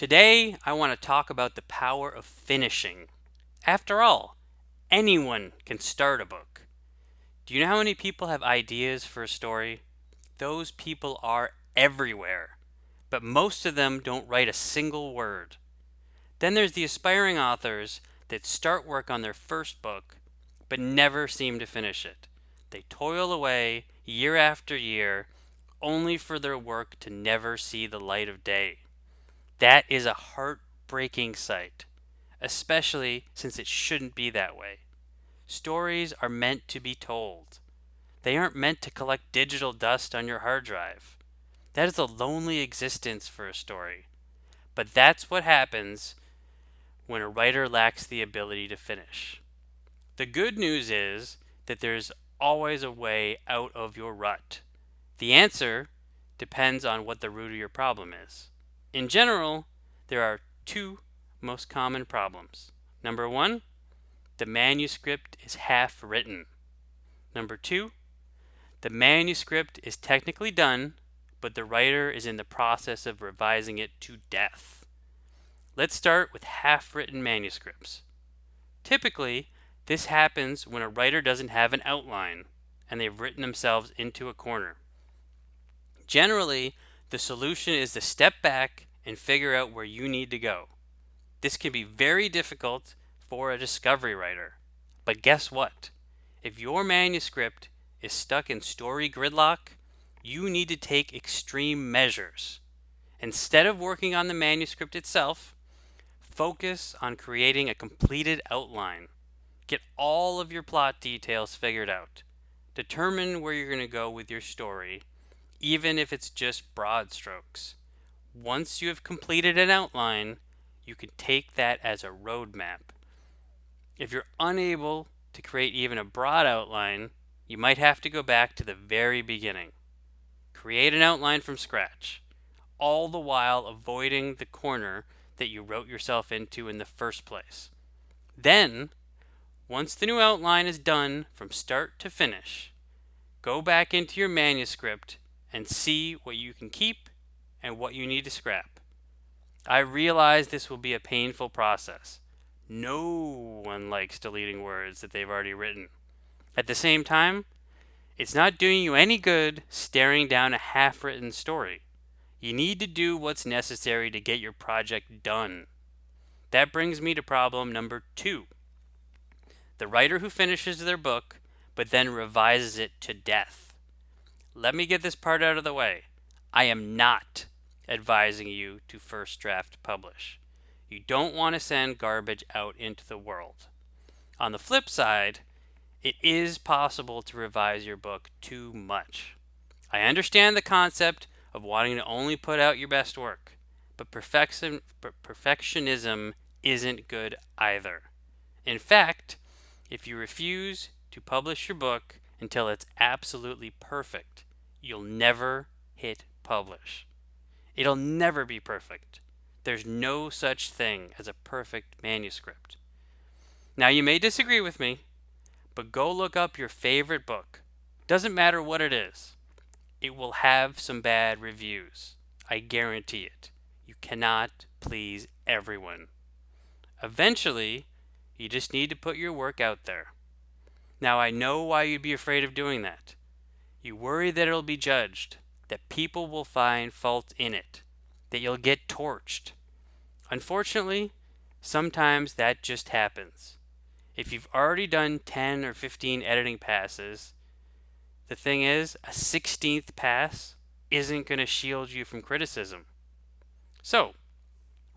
Today, I want to talk about the power of finishing. After all, anyone can start a book. Do you know how many people have ideas for a story? Those people are everywhere, but most of them don't write a single word. Then there's the aspiring authors that start work on their first book, but never seem to finish it. They toil away year after year, only for their work to never see the light of day. That is a heartbreaking sight, especially since it shouldn't be that way. Stories are meant to be told. They aren't meant to collect digital dust on your hard drive. That is a lonely existence for a story. But that's what happens when a writer lacks the ability to finish. The good news is that there's always a way out of your rut. The answer depends on what the root of your problem is. In general, there are two most common problems. Number one, the manuscript is half written. Number two, the manuscript is technically done, but the writer is in the process of revising it to death. Let's start with half written manuscripts. Typically, this happens when a writer doesn't have an outline and they've written themselves into a corner. Generally, the solution is to step back and figure out where you need to go. This can be very difficult for a discovery writer. But guess what? If your manuscript is stuck in story gridlock, you need to take extreme measures. Instead of working on the manuscript itself, focus on creating a completed outline. Get all of your plot details figured out. Determine where you're going to go with your story, even if it's just broad strokes. Once you have completed an outline, you can take that as a roadmap. If you're unable to create even a broad outline, you might have to go back to the very beginning. Create an outline from scratch, all the while avoiding the corner that you wrote yourself into in the first place. Then, once the new outline is done from start to finish, go back into your manuscript and see what you can keep and what you need to scrap. I realize this will be a painful process. No one likes deleting words that they've already written. At the same time, it's not doing you any good staring down a half-written story. You need to do what's necessary to get your project done. That brings me to problem number 2. The writer who finishes their book but then revises it to death. Let me get this part out of the way. I am not advising you to first draft publish. You don't want to send garbage out into the world. On the flip side, it is possible to revise your book too much. I understand the concept of wanting to only put out your best work, but perfectionism isn't good either. In fact, if you refuse to publish your book until it's absolutely perfect, you'll never hit publish. It'll never be perfect. There's no such thing as a perfect manuscript. Now, you may disagree with me, but go look up your favorite book. Doesn't matter what it is. It will have some bad reviews. I guarantee it. You cannot please everyone. Eventually, you just need to put your work out there. Now, I know why you'd be afraid of doing that. You worry that it'll be judged, that people will find fault in it, that you'll get torched. Unfortunately, sometimes that just happens. If you've already done 10 or 15 editing passes, the thing is, a 16th pass isn't going to shield you from criticism. So,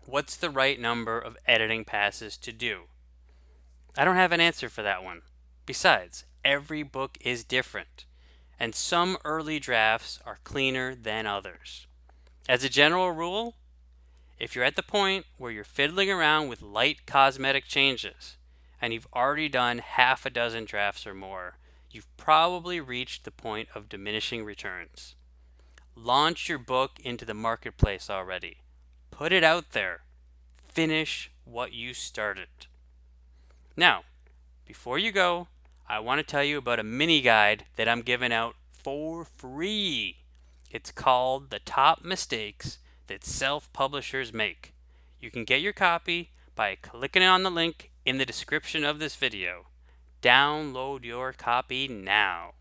what's the right number of editing passes to do? I don't have an answer for that one. Besides, every book is different, and some early drafts are cleaner than others. As a general rule, if you're at the point where you're fiddling around with light cosmetic changes, and you've already done half a dozen drafts or more, you've probably reached the point of diminishing returns. Launch your book into the marketplace already. Put it out there. Finish what you started. Now, before you go, I want to tell you about a mini guide that I'm giving out for free. It's called The Top Mistakes That Self-Publishers Make. You can get your copy by clicking on the link in the description of this video. Download your copy now.